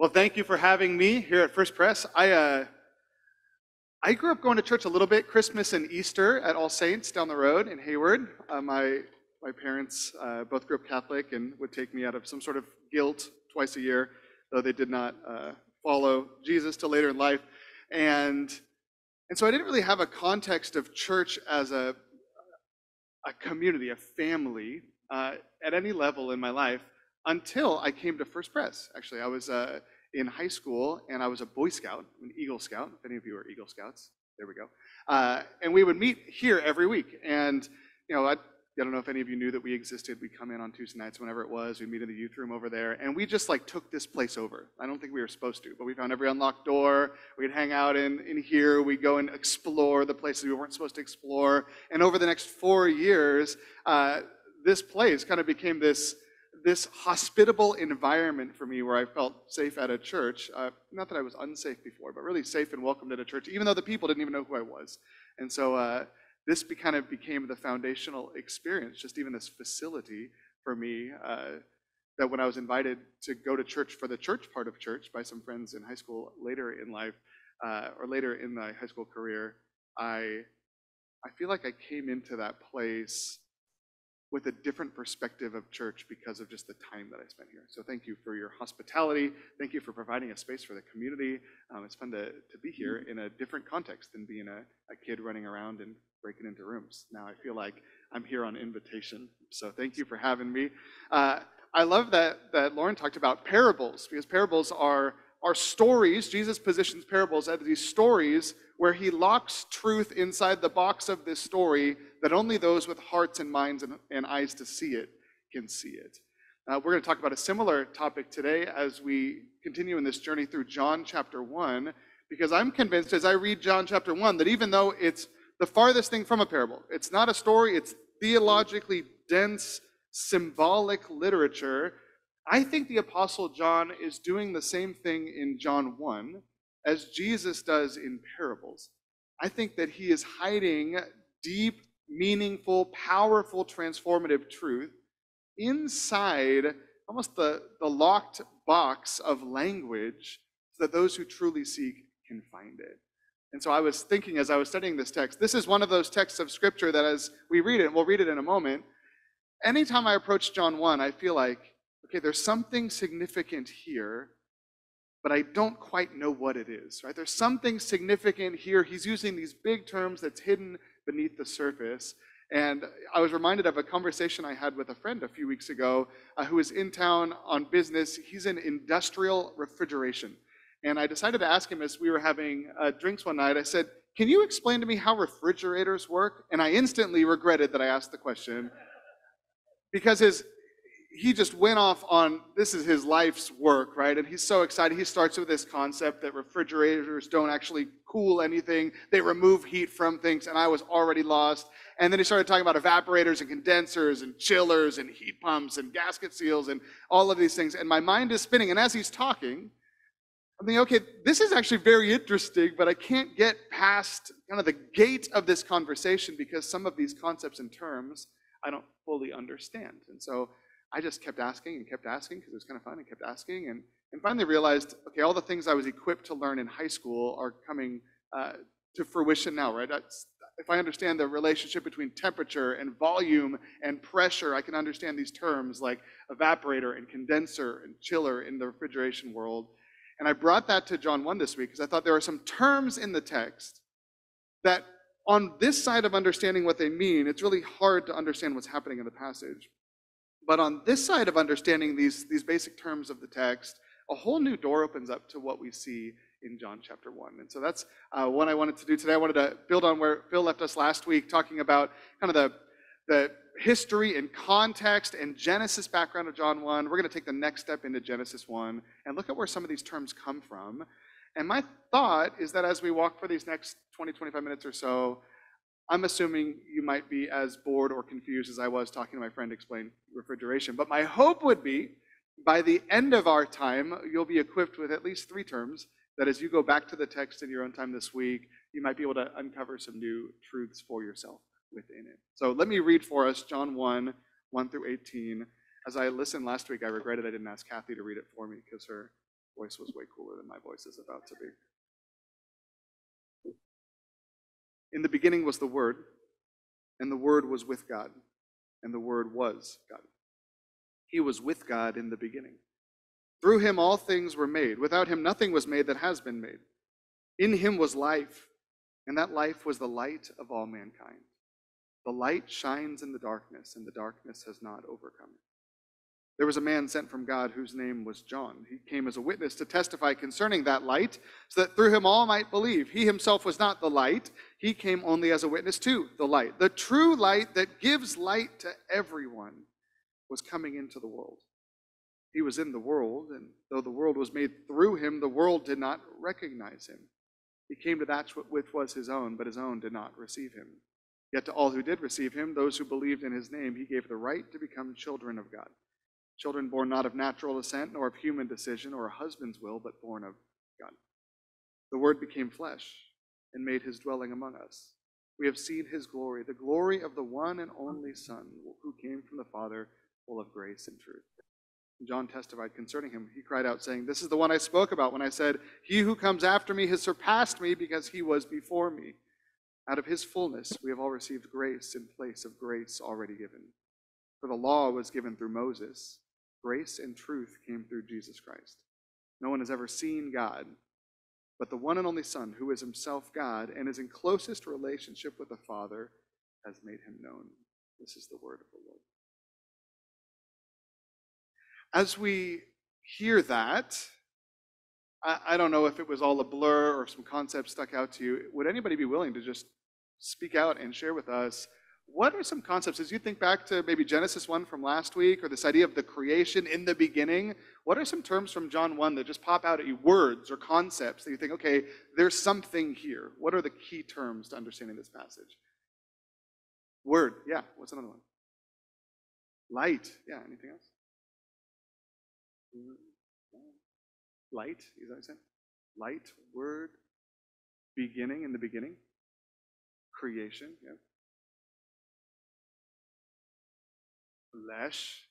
Well, thank you for having me here at First Press. I grew up going to church a little bit, Christmas and Easter at All Saints down the road in Hayward. My parents both grew up Catholic and would take me out of some sort of guilt twice a year, though they did not follow Jesus till later in life. And so I didn't really have a context of church as a community, a family, at any level in my life until I came to First Press. Actually, I was in high school and I was a Boy Scout, an Eagle Scout. If any of you are Eagle Scouts, there we go. And we would meet here every week. And I don't know if any of you knew that we existed. We'd come in on Tuesday nights, whenever it was. We'd meet in the youth room over there, and we just took this place over. I don't think we were supposed to, but we found every unlocked door. We'd hang out in here. We'd go and explore the places we weren't supposed to explore. And over the next 4 years, this place kind of became this hospitable environment for me where I felt safe at a church. Not that I was unsafe before, but really safe and welcomed at a church, even though the people didn't even know who I was. And so this kind of became the foundational experience, just even this facility for me, that when I was invited to go to church for the church part of church by some friends in high school later in life, or later in my high school career, I feel like I came into that place with a different perspective of church because of just the time that I spent here. So thank you for your hospitality. Thank you for providing a space for the community. It's fun to be here in a different context than being a kid running around and breaking into rooms. Now I feel like I'm here on invitation. So thank you for having me. I love that Lauren talked about parables, because parables are stories. Jesus positions parables as these stories where he locks truth inside the box of this story that only those with hearts and minds and eyes to see it can see it. We're going to talk about a similar topic today as we continue in this journey through John chapter 1, because I'm convinced as I read John chapter 1 that even though it's the farthest thing from a parable, it's not a story, it's theologically dense, symbolic literature, I think the Apostle John is doing the same thing in John 1 as Jesus does in parables. I think that he is hiding deep, meaningful, powerful, transformative truth inside almost the locked box of language so that those who truly seek can find it. And so I was thinking as I was studying this text, this is one of those texts of Scripture that as we read it, and we'll read it in a moment, anytime I approach John 1, I feel like, okay, there's something significant here, but I don't quite know what it is, right? There's something significant here. He's using these big terms that's hidden beneath the surface. And I was reminded of a conversation I had with a friend a few weeks ago who was in town on business. He's in industrial refrigeration. And I decided to ask him as we were having drinks one night, I said, can you explain to me how refrigerators work? And I instantly regretted that I asked the question because he just went off on, this is his life's work, right? And he's so excited. He starts with this concept that refrigerators don't actually cool anything. They remove heat from things, and I was already lost. And then he started talking about evaporators and condensers and chillers and heat pumps and gasket seals and all of these things. And my mind is spinning. And as he's talking, I'm thinking, okay, this is actually very interesting, but I can't get past kind of the gate of this conversation because some of these concepts and terms I don't fully understand. And so I just kept asking because it was kind of fun, and kept asking and finally realized, okay, all the things I was equipped to learn in high school are coming to fruition now, right? If I understand the relationship between temperature and volume and pressure, I can understand these terms like evaporator and condenser and chiller in the refrigeration world. And I brought that to John 1 this week because I thought there are some terms in the text that on this side of understanding what they mean, it's really hard to understand what's happening in the passage. But on this side of understanding these basic terms of the text, a whole new door opens up to what we see in John chapter 1. And so that's what I wanted to do today. I wanted to build on where Phil left us last week, talking about kind of the history and context and Genesis background of John 1. We're going to take the next step into Genesis 1 and look at where some of these terms come from. And my thought is that as we walk for these next 20, 25 minutes or so, I'm assuming you might be as bored or confused as I was talking to my friend explain refrigeration. But my hope would be by the end of our time, you'll be equipped with at least 3 terms that as you go back to the text in your own time this week, you might be able to uncover some new truths for yourself within it. So let me read for us John 1, 1 through 18. As I listened last week, I regretted I didn't ask Kathy to read it for me because her Voice was way cooler than my voice is about to be. In the beginning was the Word, and the Word was with God, and the Word was God. He was with God in the beginning. Through him all things were made. Without him nothing was made that has been made. In him was life, and that life was the light of all mankind. The light shines in the darkness, and the darkness has not overcome it. There was a man sent from God whose name was John. He came as a witness to testify concerning that light, so that through him all might believe. He himself was not the light. He came only as a witness to the light. The true light that gives light to everyone was coming into the world. He was in the world, and though the world was made through him, the world did not recognize him. He came to that which was his own, but his own did not receive him. Yet to all who did receive him, those who believed in his name, he gave the right to become children of God. Children born not of natural descent, nor of human decision, or a husband's will, but born of God. The Word became flesh and made his dwelling among us. We have seen his glory, the glory of the one and only Son, who came from the Father, full of grace and truth. John testified concerning him. He cried out, saying, "This is the one I spoke about when I said, 'He who comes after me has surpassed me because he was before me.' Out of his fullness we have all received grace in place of grace already given. For the law was given through Moses. Grace and truth came through Jesus Christ. No one has ever seen God, but the one and only Son, who is himself God and is in closest relationship with the Father, has made him known." This is the word of the Lord. As we hear that, I don't know if it was all a blur or if some concepts stuck out to you. Would anybody be willing to just speak out and share with us, what are some concepts, as you think back to maybe Genesis 1 from last week, or this idea of the creation in the beginning, what are some terms from John 1 that just pop out at you, words or concepts that you think, okay, there's something here? What are the key terms to understanding this passage? Word, yeah, what's another one? Light, yeah, anything else? Light, is that what you said? Light, word, beginning, in the beginning. Creation, yeah. Flesh.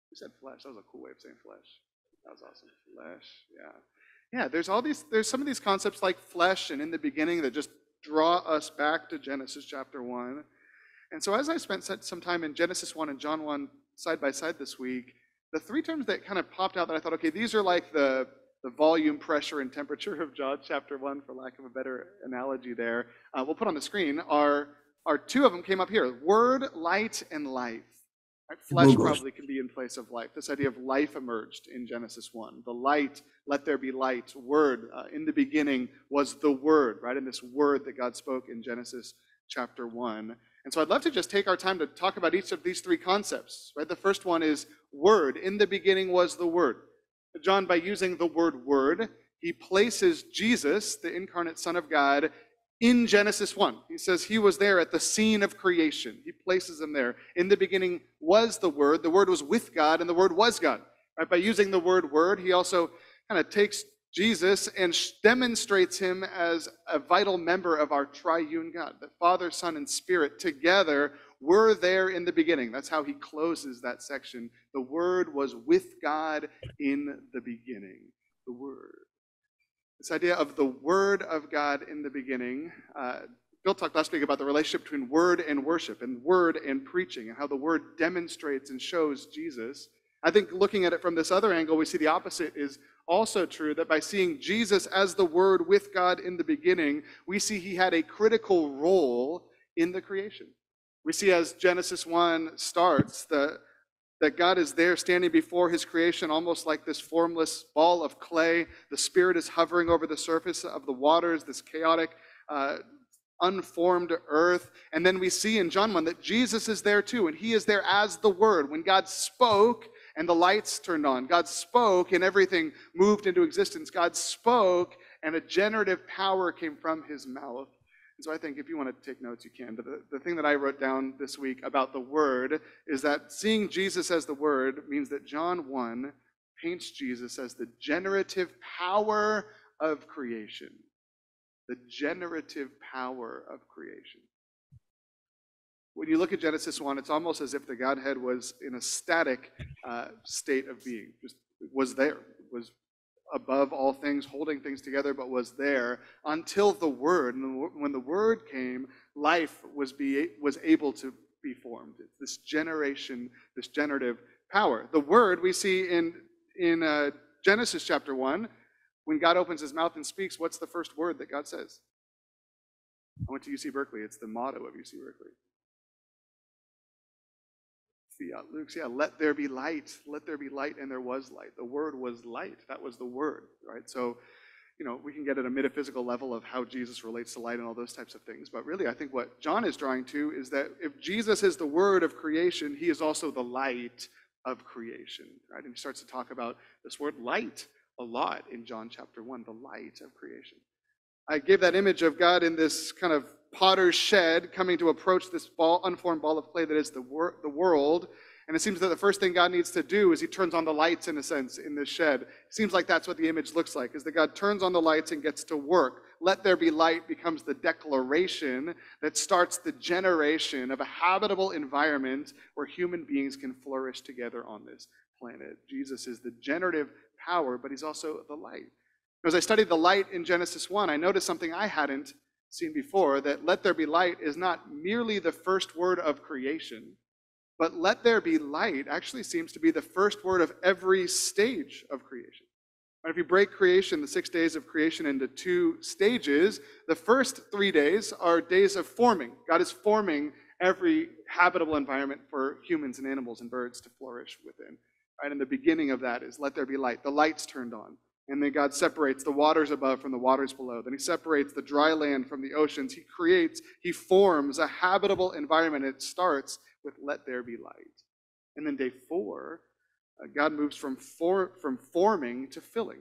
Who said flesh? That was a cool way of saying flesh. That was awesome. Flesh, yeah. Yeah, there's some of these concepts like flesh and in the beginning that just draw us back to Genesis chapter 1. And so as I spent some time in Genesis 1 and John 1 side by side this week, the three terms that kind of popped out that I thought, okay, these are like the volume, pressure, and temperature of John chapter 1, for lack of a better analogy there, we'll put on the screen, are two of them came up here, word, light, and life. Right? Flesh probably can be in place of life. This idea of life emerged in Genesis 1. The light, let there be light. Word, in the beginning was the Word, right? And this Word that God spoke in Genesis chapter 1. And so I'd love to just take our time to talk about each of these three concepts, right? The first one is Word. In the beginning was the Word. John, by using the word word, he places Jesus, the incarnate Son of God, in Genesis 1. He says he was there at the scene of creation. He places him there. In the beginning was the Word was with God, and the Word was God. Right? By using the word word, he also kind of takes Jesus and demonstrates him as a vital member of our triune God. The Father, Son, and Spirit together were there in the beginning. That's how he closes that section. The Word was with God in the beginning. The Word. This idea of the Word of God in the beginning. Bill talked last week about the relationship between word and worship and word and preaching and how the Word demonstrates and shows Jesus. I think looking at it from this other angle, we see the opposite is also true, that by seeing Jesus as the Word with God in the beginning, we see he had a critical role in the creation. We see as Genesis 1 starts that God is there standing before his creation almost like this formless ball of clay. The Spirit is hovering over the surface of the waters, this chaotic, unformed earth. And then we see in John 1 that Jesus is there too, and he is there as the Word. When God spoke and the lights turned on, God spoke and everything moved into existence. God spoke and a generative power came from his mouth. And so I think if you want to take notes, you can. But the thing that I wrote down this week about the Word is that seeing Jesus as the Word means that John 1 paints Jesus as the generative power of creation. The generative power of creation. When you look at Genesis 1, it's almost as if the Godhead was in a static state of being, just was there, was above all things, holding things together, but was there until the Word. And when the Word came, life was able to be formed. It's this generation, this generative power. The Word we see in Genesis chapter 1, when God opens his mouth and speaks, what's the first word that God says? I went to UC Berkeley. It's the motto of UC Berkeley. Luke's, let there be light. Let there be light, and there was light. The Word was light. That was the Word, right? So, we can get at a metaphysical level of how Jesus relates to light and all those types of things. But really, I think what John is drawing to is that if Jesus is the Word of creation, he is also the light of creation, right? And he starts to talk about this word light a lot in John chapter 1, the light of creation. I gave that image of God in this kind of potter's shed coming to approach this unformed ball of clay that is the world. And it seems that the first thing God needs to do is he turns on the lights, in a sense, in this shed. It seems like that's what the image looks like, is that God turns on the lights and gets to work. Let there be light becomes the declaration that starts the generation of a habitable environment where human beings can flourish together on this planet. Jesus is the generative power, but he's also the light. As I studied the light in Genesis 1, I noticed something I hadn't seen before, that let there be light is not merely the first word of creation, but let there be light actually seems to be the first word of every stage of creation. And if you break creation, the 6 days of creation, into 2 stages, the first 3 days are days of forming. God is forming every habitable environment for humans and animals and birds to flourish within. Right? And the beginning of that is let there be light. The light's turned on. And then God separates the waters above from the waters below. Then he separates the dry land from the oceans. He forms a habitable environment. It starts with let there be light. And then day 4, God moves from forming to filling.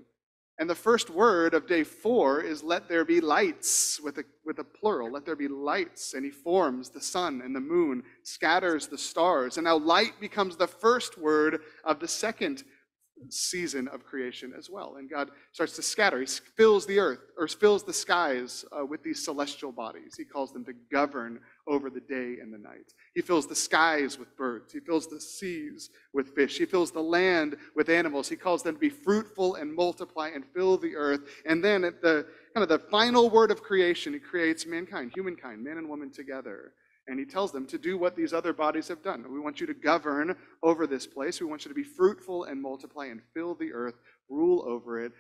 And the first word of day 4 is let there be lights, with a plural. Let there be lights. And he forms the sun and the moon, scatters the stars. And now light becomes the first word of the second season of creation as well. And God starts to scatter. He fills the earth, or fills the skies with these celestial bodies. He calls them to govern over the day and the night. He fills the skies with birds. He fills the seas with fish. He fills the land with animals. He calls them to be fruitful and multiply and fill the earth. And then at the final word of creation, he creates mankind, humankind, man and woman together. And he tells them to do what these other bodies have done. We want you to govern over this place. We want you to be fruitful and multiply and fill the earth, rule over it.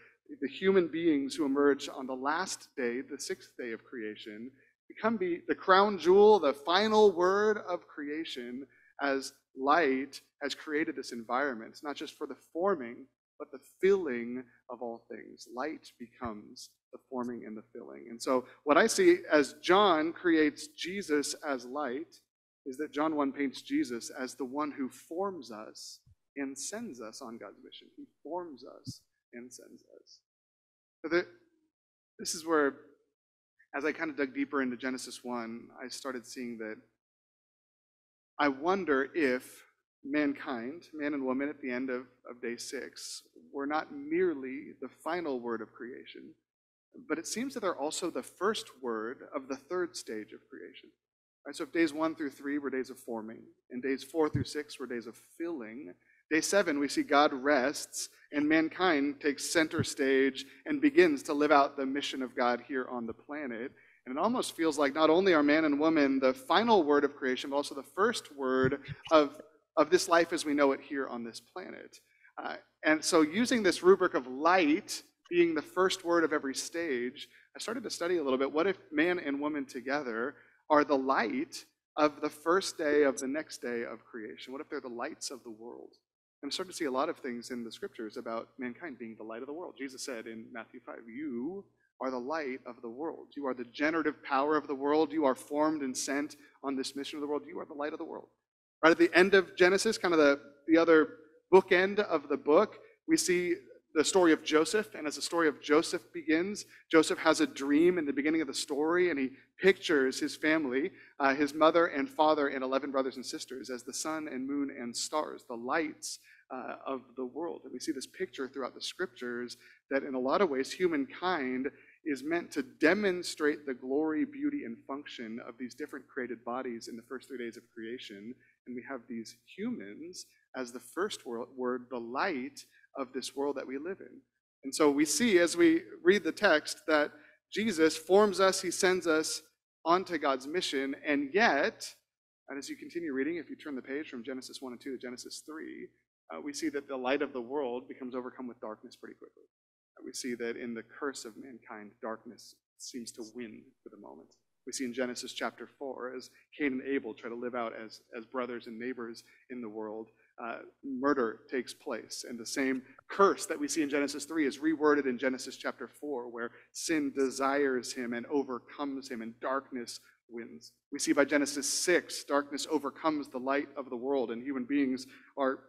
The human beings who emerge on the last day, the 6th day of creation, become the crown jewel, the final word of creation, as light has created this environment. It's not just for the forming, but the filling of all things. Light becomes the forming and the filling. And so what I see as John creates Jesus as light is that John 1 paints Jesus as the one who forms us and sends us on God's mission. He forms us and sends us. So this is where, as I kind of dug deeper into Genesis 1, I started seeing that I wonder if mankind, man and woman at the end of day 6, were not merely the final word of creation, but it seems that they're also the first word of the 3rd stage of creation. Right, so if days 1 through 3 were days of forming, and days 4 through 6 were days of filling, day 7 we see God rests, and mankind takes center stage and begins to live out the mission of God here on the planet. And it almost feels like not only are man and woman the final word of creation, but also the first word of this life as we know it here on this planet. And so using this rubric of light being the first word of every stage, I started to study a little bit, what if man and woman together are the light of the first day of the next day of creation? What if they're the lights of the world? And I started to see a lot of things in the scriptures about mankind being the light of the world. Jesus said in Matthew 5, you are the light of the world. You are the generative power of the world. You are formed and sent on this mission of the world. You are the light of the world. Right at the end of Genesis, kind of the other bookend of the book, we see the story of Joseph. And as the story of Joseph begins, Joseph has a dream in the beginning of the story, and he pictures his family, his mother and father and 11 brothers and sisters, as the sun and moon and stars, the lights of the world. And we see this picture throughout the scriptures that in a lot of ways humankind is meant to demonstrate the glory, beauty, and function of these different created bodies in the first 3 days of creation. And we have these humans as the first word, the light of this world that we live in. And so we see as we read the text that Jesus forms us, he sends us onto God's mission, and yet, and as you continue reading, if you turn the page from Genesis 1 and 2 to Genesis 3, we see that the light of the world becomes overcome with darkness pretty quickly. We see that in the curse of mankind, darkness seems to win for the moment. We see in Genesis chapter 4, as Cain and Abel try to live out as brothers and neighbors in the world, murder takes place. And the same curse that we see in Genesis 3 is reworded in Genesis chapter 4, where sin desires him and overcomes him, and darkness wins. We see by Genesis 6, darkness overcomes the light of the world, and human beings are,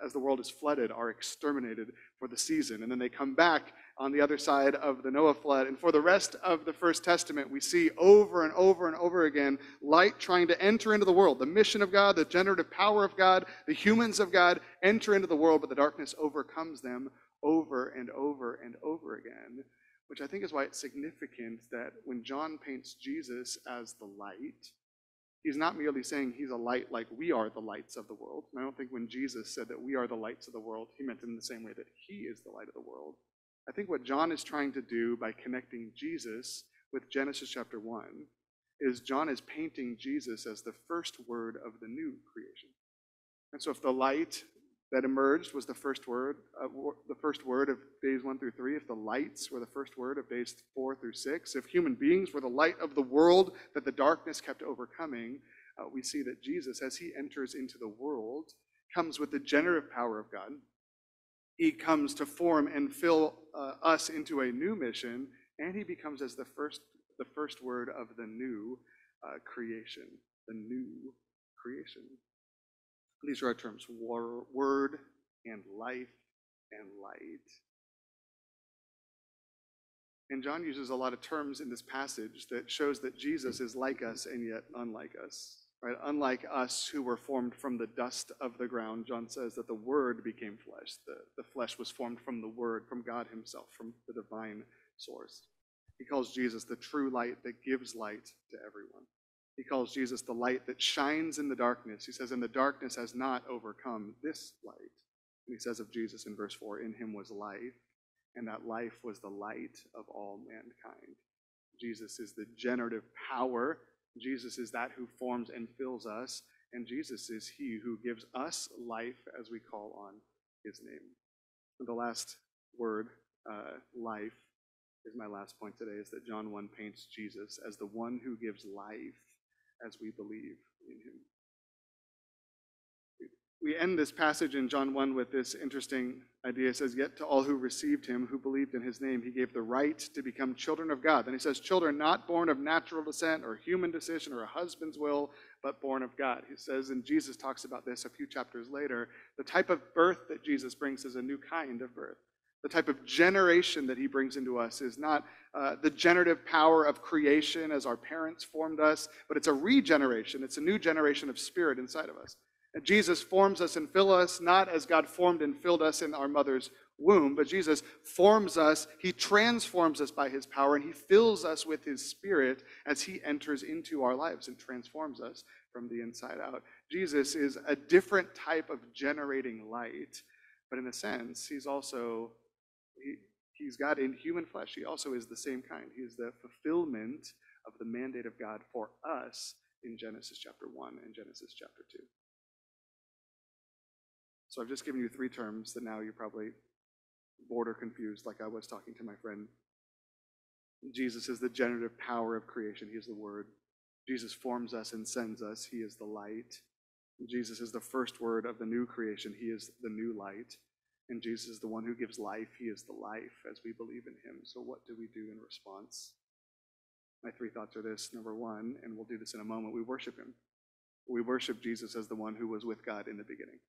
as the world is flooded, are exterminated for the season. And then they come back on the other side of the Noah flood. And for the rest of the First Testament, we see over and over and over again light trying to enter into the world. The mission of God, the generative power of God, the humans of God enter into the world, but the darkness overcomes them over and over and over again, which I think is why it's significant that when John paints Jesus as the light, he's not merely saying he's a light like we are the lights of the world. And I don't think when Jesus said that we are the lights of the world, he meant it in the same way that he is the light of the world. I think what John is trying to do by connecting Jesus with Genesis chapter 1 is John is painting Jesus as the first word of the new creation. And so if the light that emerged was the first word of days 1 through 3, if the lights were the first word of days 4 through 6, if human beings were the light of the world that the darkness kept overcoming, we see that Jesus, as he enters into the world, comes with the generative power of God. He comes to form and fill us into a new mission, and he becomes as the first word of the new creation, the new creation. These are our terms: word and life and light. And John uses a lot of terms in this passage that shows that Jesus is like us and yet unlike us. Right? Unlike us who were formed from the dust of the ground, John says that the Word became flesh. The flesh was formed from the Word, from God himself, from the divine source. He calls Jesus the true light that gives light to everyone. He calls Jesus the light that shines in the darkness. He says, and the darkness has not overcome this light. And he says of Jesus in verse 4, in him was life, and that life was the light of all mankind. Jesus is the generative power. Jesus is that who forms and fills us. And Jesus is he who gives us life as we call on his name. And the last word, life, is my last point today, is that John 1 paints Jesus as the one who gives life as we believe in him. We end this passage in John 1 with this interesting idea. It says, yet to all who received him, who believed in his name, he gave the right to become children of God. Then he says, children not born of natural descent or human decision or a husband's will, but born of God. He says, and Jesus talks about this a few chapters later, the type of birth that Jesus brings is a new kind of birth. The type of generation that he brings into us is not the generative power of creation as our parents formed us, but it's a regeneration. It's a new generation of spirit inside of us. And Jesus forms us and fills us not as God formed and filled us in our mother's womb, but Jesus forms us, he transforms us by his power, and he fills us with his spirit as he enters into our lives and transforms us from the inside out. Jesus is a different type of generating light, but in a sense, he's also, he's God in human flesh. He also is the same kind. He is the fulfillment of the mandate of God for us in Genesis chapter 1 and Genesis chapter 2. So I've just given you three terms that now you're probably bored or confused, like I was talking to my friend. Jesus is the generative power of creation. He is the Word. Jesus forms us and sends us. He is the light. Jesus is the first word of the new creation. He is the new light. And Jesus is the one who gives life. He is the life as we believe in him. So what do we do in response? My three thoughts are this. Number one, and we'll do this in a moment, we worship him. We worship Jesus as the one who was with God in the beginning,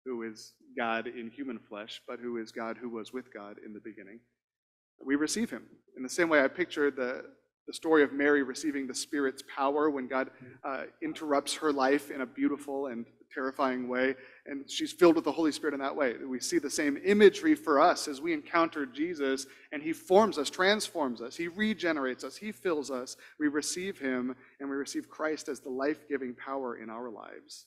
who is God in human flesh, but who is God who was with God in the beginning. We receive him. In the same way I pictured the story of Mary receiving the Spirit's power when God interrupts her life in a beautiful and terrifying way, and she's filled with the Holy Spirit in that way. We see the same imagery for us as we encounter Jesus, and he forms us, transforms us, he regenerates us, he fills us. We receive him, and we receive Christ as the life-giving power in our lives.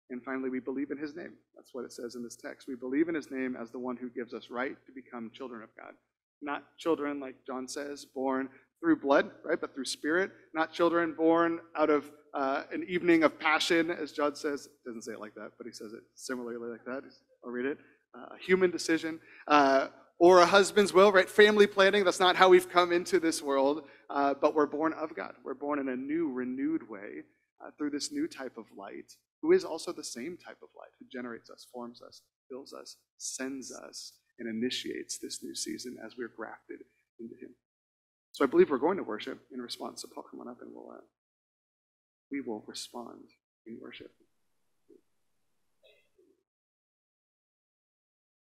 And finally, we believe in his name. That's what it says in this text. We believe in his name as the one who gives us right to become children of God. Not children, like John says, born through blood, right, but through spirit. Not children born out of an evening of passion, as John says. It doesn't say it like that, but he says it similarly like that. I'll read it. A human decision. Or a husband's will, right? Family planning. That's not how we've come into this world, but we're born of God. We're born in a new, renewed way through this new type of light, who is also the same type of light, who generates us, forms us, fills us, sends us, and initiates this new season as we're grafted into him. So I believe we're going to worship in response. So Paul, come on up and we will respond in worship.